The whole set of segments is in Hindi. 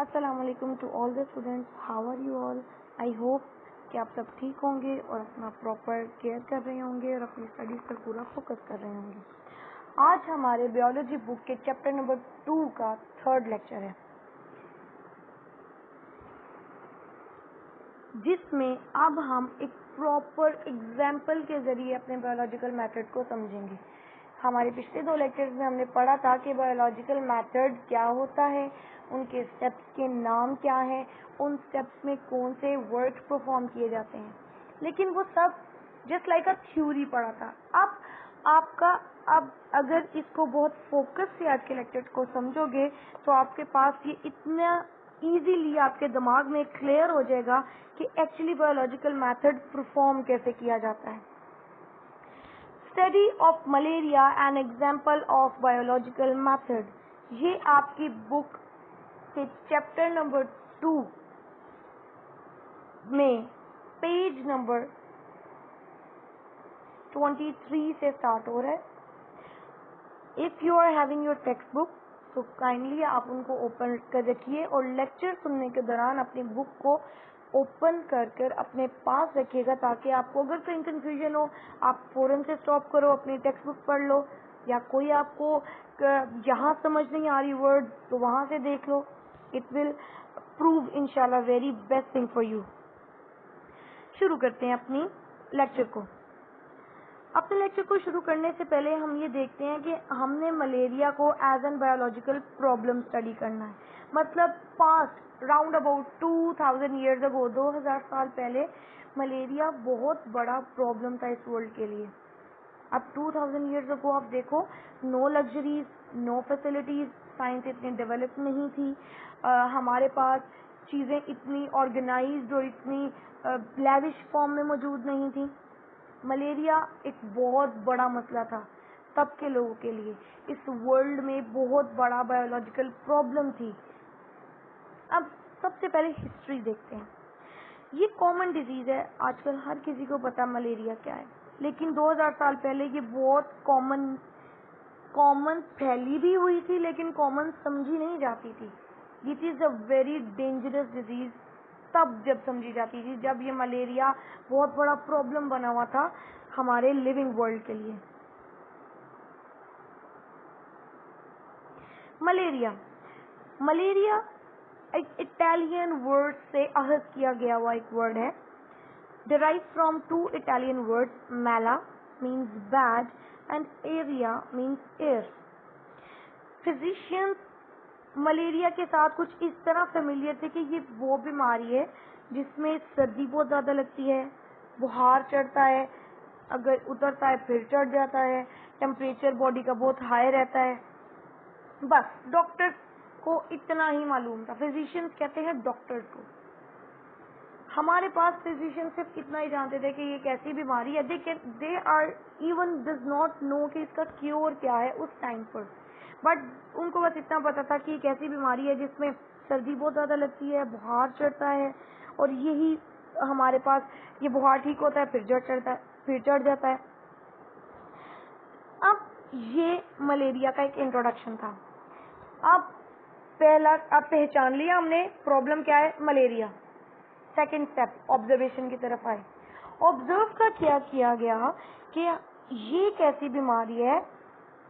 अस्सलामुअलैकुम to all the students, how are you all. I hope कि आप सब ठीक होंगे और अपना प्रॉपर केयर कर रहे होंगे और अपनी स्टडीज़ पर पूरा फोकस कर रहे होंगे। आज हमारे बायोलॉजी बुक के चैप्टर नंबर 2 का 3rd लेक्चर है, जिसमें अब हम एक प्रॉपर एग्जाम्पल के जरिए अपने बायोलॉजिकल मेथड को समझेंगे। हमारे पिछले 2 लेक्चर्स में हमने पढ़ा था कि बायोलॉजिकल मेथड क्या होता है, उनके स्टेप्स के नाम क्या हैं, उन स्टेप्स में कौन से वर्क परफॉर्म किए जाते हैं, लेकिन वो सब जस्ट लाइक अ थ्योरी पढ़ा था। अब अगर इसको बहुत फोकस से आज के लेक्चर को समझोगे तो आपके पास ये इतना इजीली आपके दिमाग में क्लियर हो जाएगा कि एक्चुअली बायोलॉजिकल मेथड परफॉर्म कैसे किया जाता है। Study of malaria an example of biological method, ये आपकी बुक के चैप्टर नंबर 2 में पेज नंबर 23 से स्टार्ट हो रहा है। If you are having your text book तो काइंडली आप उनको ओपन कर रखिए और लेक्चर सुनने के दौरान अपनी बुक को ओपन कर अपने पास रखिएगा, ताकि आपको अगर कहीं कंफ्यूजन हो आप फौरन से स्टॉप करो, अपनी टेक्स्ट बुक पढ़ लो, या कोई आपको यहाँ समझ नहीं आ रही वर्ड तो वहाँ से देख लो। इट विल प्रूव इंशाल्लाह very best thing for you. शुरू करते हैं अपनी लेक्चर को। अपने लेक्चर को शुरू करने से पहले हम ये देखते हैं कि हमने मलेरिया को as an biological problem study करना है। मतलब past round about 2000 years ago, 2000 साल पहले मलेरिया बहुत बड़ा प्रॉब्लम था इस वर्ल्ड के लिए। अब 2000 ईयर्स अगो आप देखो, no luxuries, no facilities, science इतनी डेवलप नहीं थी, हमारे पास चीज़ें इतनी ऑर्गेनाइज्ड और इतनी लेविश फॉर्म में मौजूद नहीं थी। मलेरिया एक बहुत बड़ा मसला था तब के लोगों के लिए, इस वर्ल्ड में बहुत बड़ा बायोलॉजिकल प्रॉब्लम थी। अब सबसे पहले हिस्ट्री देखते हैं। ये कॉमन डिजीज है, आजकल हर किसी को पता मलेरिया क्या है, लेकिन 2000 साल पहले ये बहुत कॉमन फैली भी हुई थी, लेकिन कॉमन समझी नहीं जाती थी। This is a very dangerous disease तब जब समझी जाती थी, जब ये मलेरिया बहुत बड़ा प्रॉब्लम बना हुआ था हमारे लिविंग वर्ल्ड के लिए। मलेरिया एक इटालियन वर्ड से अहद किया गया हुआ एक वर्ड है, डिराइव फ्रॉम 2 इटालियन वर्ड्स, मैला means bad and area means air. Physicians malaria के साथ कुछ इस तरह फेमिलियर थे कि ये वो बीमारी है जिसमें सर्दी बहुत ज़्यादा लगती है, बुखार चढ़ता है, अगर उतरता है फिर चढ़ जाता है, टेम्परेचर बॉडी का बहुत हाई रहता है। बस डॉक्टर को इतना ही मालूम था, फिजिशियंस कहते हैं डॉक्टर्स को। हमारे पास फिजिशियंस सिर्फ इतना ही जानते थे कि ये कैसी बीमारी है, they are even does not know कि इसका क्योर क्या है उस टाइम पर, बट उनको बस इतना पता था कि एक ऐसी बीमारी है जिसमें सर्दी बहुत ज़्यादा लगती है, बुखार चढ़ता है, और यही हमारे पास ये बुखार ठीक होता है फिर चढ़ जाता है। अब ये मलेरिया का एक इंट्रोडक्शन था। अब पहचान लिया हमने प्रॉब्लम क्या है, मलेरिया। सेकेंड स्टेप ऑब्जर्वेशन की तरफ आए। ऑब्जर्व का क्या किया गया कि ये एक ऐसी बीमारी है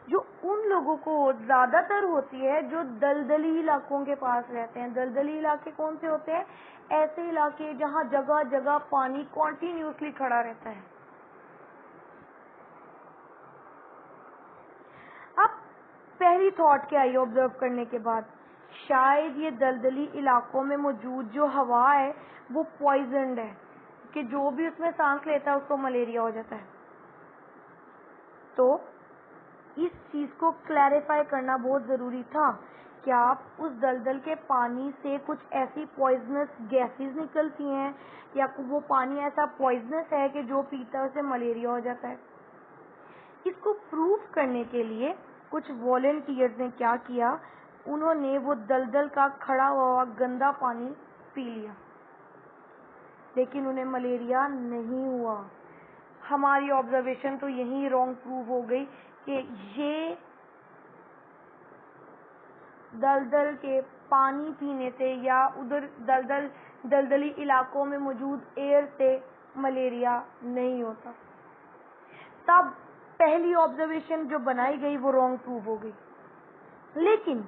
जो उन लोगों को ज्यादातर होती है जो दलदली इलाकों के पास रहते हैं। दलदली इलाके कौन से होते हैं? ऐसे इलाके जहाँ जगह जगह पानी कॉन्टिन्यूसली खड़ा रहता है। अब पहली थॉट क्या आई ऑब्जर्व करने के बाद? शायद ये दलदली इलाकों में मौजूद जो हवा है वो पॉइजनड है, कि जो भी उसमें सांस लेता है उसको मलेरिया हो जाता है। तो इस चीज को क्लैरिफाई करना बहुत जरूरी था कि आप उस दलदल के पानी से कुछ ऐसी पॉइजनस गैसेस निकलती हैं या वो पानी ऐसा पॉइजनस है कि जो पीता है उसे मलेरिया हो जाता है। इसको प्रूव करने के लिए कुछ वॉलंटियर्स ने क्या किया, उन्होंने वो दलदल का खड़ा हुआ गंदा पानी पी लिया, लेकिन उन्हें मलेरिया नहीं हुआ। हमारी ऑब्जर्वेशन तो यही रॉन्ग प्रूव हो गई कि ये दलदल के पानी पीने से या उधर दलदली इलाकों में मौजूद एयर से मलेरिया नहीं होता। तब पहली ऑब्जर्वेशन जो बनाई गई वो रॉन्ग प्रूव हो गई। लेकिन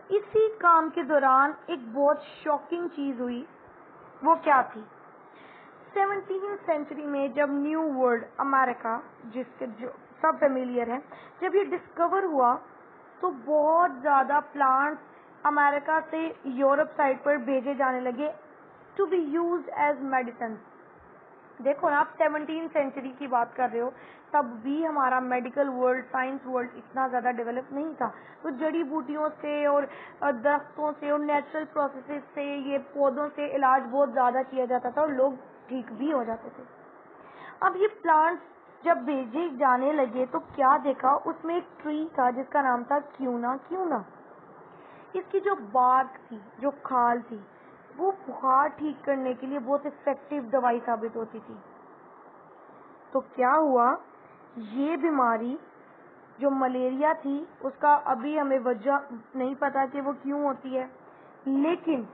इसी काम के दौरान एक बहुत शॉकिंग चीज हुई। वो क्या थी? 17वीं सेंचुरी में जब न्यू वर्ल्ड अमेरिका, जिसके जो सब फेमिलियर है, जब ये डिस्कवर हुआ तो बहुत ज्यादा प्लांट्स अमेरिका से यूरोप साइड पर भेजे जाने लगे to be used as medicine. देखो ना, आप 17वीं सेंचुरी की बात कर रहे हो, तब भी हमारा मेडिकल वर्ल्ड, साइंस वर्ल्ड इतना ज्यादा डेवलप नहीं था। तो जड़ी बूटियों से और दरख्तों से और नेचुरल प्रोसेसेस से, ये पौधों से इलाज बहुत ज्यादा किया जाता था और लोग ठीक भी हो जाते थे। अब ये प्लांट्स जब भेजे जाने लगे तो क्या देखा, उसमें एक ट्री था जिसका नाम था क्यूना क्यूना। इसकी जो बार्क थी, जो खाल थी, वो बुखार ठीक करने के लिए बहुत इफेक्टिव दवाई साबित होती थी। तो क्या हुआ, ये बीमारी जो मलेरिया थी उसका अभी हमें वजह नहीं पता कि वो क्यों होती है, लेकिन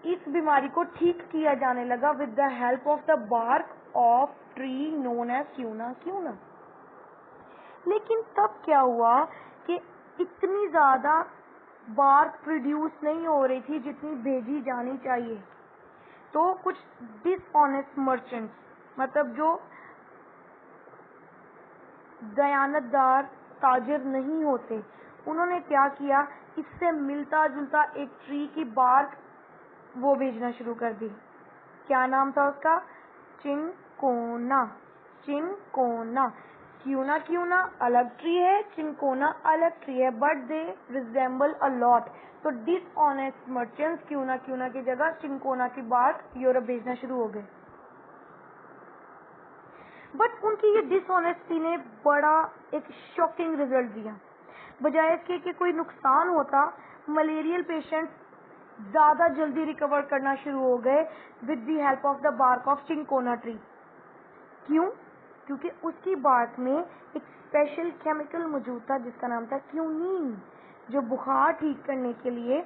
इस बीमारी को ठीक किया जाने लगा with the help of the bark of tree known as quina quina. लेकिन तब क्या हुआ कि इतनी ज्यादा बार्क प्रोड्यूस नहीं हो रही थी जितनी भेजी जानी चाहिए। तो कुछ डिसऑनेस्ट मर्चेंट्स, मतलब जो दयानतदार ताजिर नहीं होते, उन्होंने क्या किया, इससे मिलता जुलता एक ट्री की बार्क वो भेजना शुरू कर दी। क्या नाम था उसका? चिनकोना। चिनकोना। क्यूना क्यूना अलग ट्री है, चिनकोना अलग ट्री है, but they resemble a lot. तो डिसऑनेस्ट मर्चेंट्स क्यूना क्यूना की जगह चिनकोना की बार्क यूरोप भेजना शुरू हो गए। बट उनकी ये डिसऑनेस्टी ने बड़ा एक शॉकिंग रिजल्ट दिया। बजाय इसके कि कोई नुकसान होता, मलेरियल पेशेंट्स ज्यादा जल्दी रिकवर करना शुरू हो गए with the help of the bark of cinchona tree. क्यों? क्योंकि उसकी बार्क में एक स्पेशल केमिकल मौजूद था जिसका नाम था क्यूनीन, जो बुखार ठीक करने के लिए,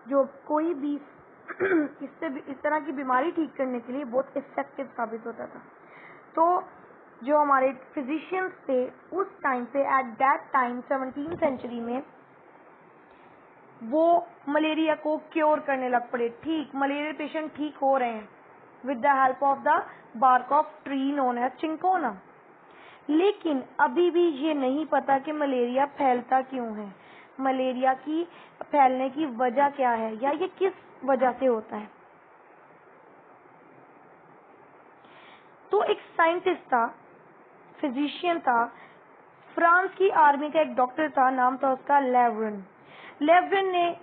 जो कोई भी इस तरह की बीमारी ठीक करने के लिए बहुत इफेक्टिव साबित होता था। तो जो हमारे फिजिशियंस थे उस टाइम पे, एट दैट टाइम 17वीं सेंचुरी में, वो मलेरिया को क्योर करने लग पड़े। ठीक, मलेरिया पेशेंट ठीक हो रहे हैं with the help of the bark of tree known as cinchona. लेकिन अभी भी ये नहीं पता कि मलेरिया फैलता क्यों है, मलेरिया की फैलने की वजह क्या है, या ये किस वजह से होता है। तो एक साइंटिस्ट था, फिजिशियन था, फ्रांस की आर्मी का एक डॉक्टर था, नाम था उसका लेवरन। लेवरन ने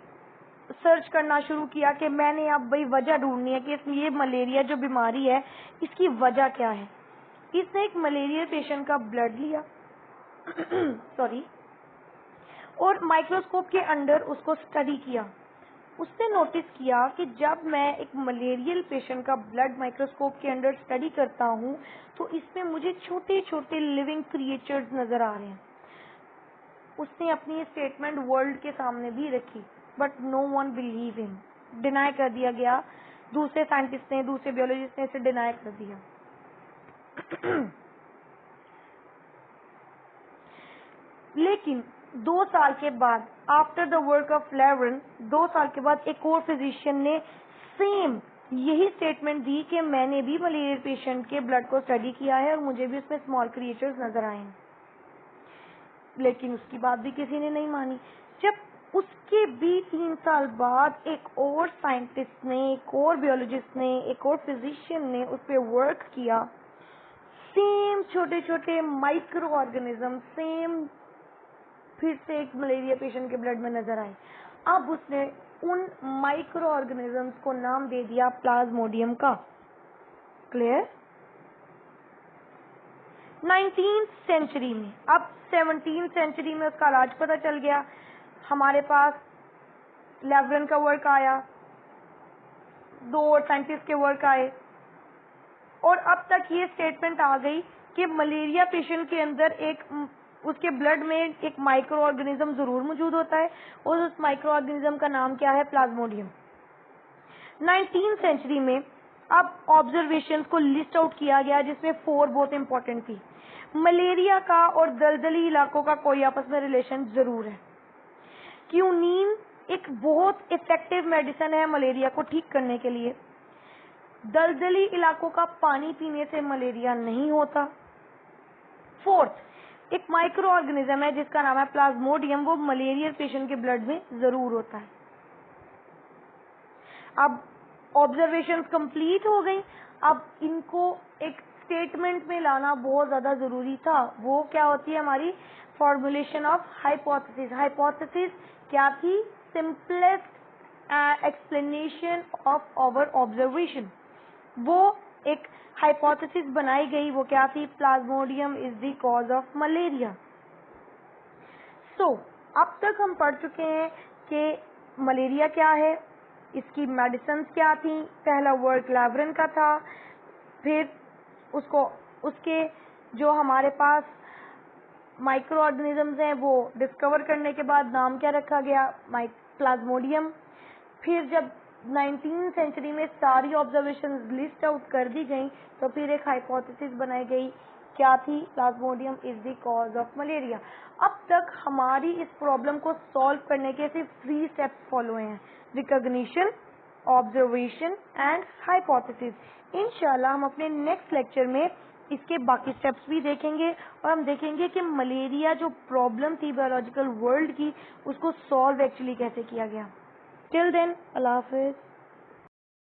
सर्च करना शुरू किया कि मैंने अब भाई वजह ढूंढनी है कि ये मलेरिया जो बीमारी है इसकी वजह क्या है। इसने एक मलेरिया पेशेंट का ब्लड लिया सॉरी, और माइक्रोस्कोप के अंडर उसको स्टडी किया। उसने नोटिस किया कि जब मैं एक मलेरियल पेशेंट का ब्लड माइक्रोस्कोप के अंडर स्टडी करता हूँ तो इसमें मुझे छोटे छोटे लिविंग क्रिएचर्स नजर आ रहे हैं। उसने अपनी ये स्टेटमेंट वर्ल्ड के सामने भी रखी, but no one believe him, deny कर दिया गया। दूसरे साइंटिस्ट ने, दूसरे बियोलॉजिस्ट ने इसे डिनाई कर दिया। लेकिन 2 साल के बाद, आफ्टर द वर्क ऑफ लेवरन, 2 साल के बाद एक और फिजिशियन ने सेम यही स्टेटमेंट दी कि मैंने भी मलेरिया पेशेंट के ब्लड को स्टडी किया है और मुझे भी उसमें स्मॉल क्रिएचर्स नजर आए हैं। लेकिन उसकी बात भी किसी ने नहीं मानी। जब उसके भी 3 साल बाद एक और साइंटिस्ट ने, एक और बियोलॉजिस्ट ने, एक और फिजिशियन ने उस पर वर्क किया, सेम छोटे छोटे माइक्रो ऑर्गेनिज्म सेम फिर से एक मलेरिया पेशेंट के ब्लड में नजर आए। अब उसने उन माइक्रो ऑर्गेनिजम्स को नाम दे दिया प्लाज्मोडियम का। क्लियर? 19th सेंचुरी में, अब 17th सेंचुरी में उसका इलाज पता चल गया। हमारे पास लेवरन का वर्क आया, 2 और साइंटिस्ट के वर्क आए, और अब तक ये स्टेटमेंट आ गई कि मलेरिया पेशेंट के अंदर एक उसके ब्लड में एक माइक्रो ऑर्गेनिज्म जरूर मौजूद होता है और उस माइक्रो ऑर्गेनिज्म का नाम क्या है? प्लाज्मोडियम। 19th सेंचुरी में अब ऑब्जर्वेशंस को लिस्ट आउट किया गया जिसमें 4 बहुत इंपॉर्टेंट थी। मलेरिया का और दलदली इलाकों का कोई आपस में रिलेशन जरूर है। क्यूनीन एक बहुत इफेक्टिव मेडिसिन है मलेरिया को ठीक करने के लिए। दलदली इलाकों का पानी पीने से मलेरिया नहीं होता। 4th, एक माइक्रो ऑर्गेनिज्म है जिसका नाम है प्लाज्मोडियम, वो मलेरिया पेशेंट के ब्लड में जरूर होता है। अब ऑब्जर्वेशंस कंप्लीट हो गई। अब इनको एक स्टेटमेंट में लाना बहुत ज्यादा जरूरी था। वो क्या होती है? हमारी फॉर्मुलेशन ऑफ हाइपोथेसिस। हाइपोथेसिस क्या थी? Simplest explanation of our observation. वो एक हाइपोथेसिस बनाई गई, वो क्या थी? Plasmodium is the cause of malaria. अब तक हम पढ़ चुके हैं कि मलेरिया क्या है, इसकी मेडिसिन क्या थी। पहला वर्क लावरन का था, फिर उसके जो हमारे पास माइक्रो ऑर्गेनिजम्स हैं वो डिस्कवर करने के बाद नाम क्या रखा गया? प्लाज्मोडियम। फिर जब 19th सेंचुरी में सारी ऑब्जर्वेशंस लिस्ट आउट कर दी गई तो फिर एक हाइपोथेसिस बनाई गई, क्या थी? Plasmodium is the cause of malaria. अब तक हमारी इस प्रॉब्लम को सॉल्व करने के सिर्फ 3 स्टेप्स फॉलो हुए हैं: रिकॉग्निशन, ऑब्जर्वेशन एंड हाइपोथेसिस। इंशाल्लाह हम अपने नेक्स्ट लेक्चर में इसके बाकी स्टेप्स भी देखेंगे और हम देखेंगे कि मलेरिया जो प्रॉब्लम थी बायोलॉजिकल वर्ल्ड की, उसको सॉल्व एक्चुअली कैसे किया गया। टिल देन, अल्लाह हाफिज।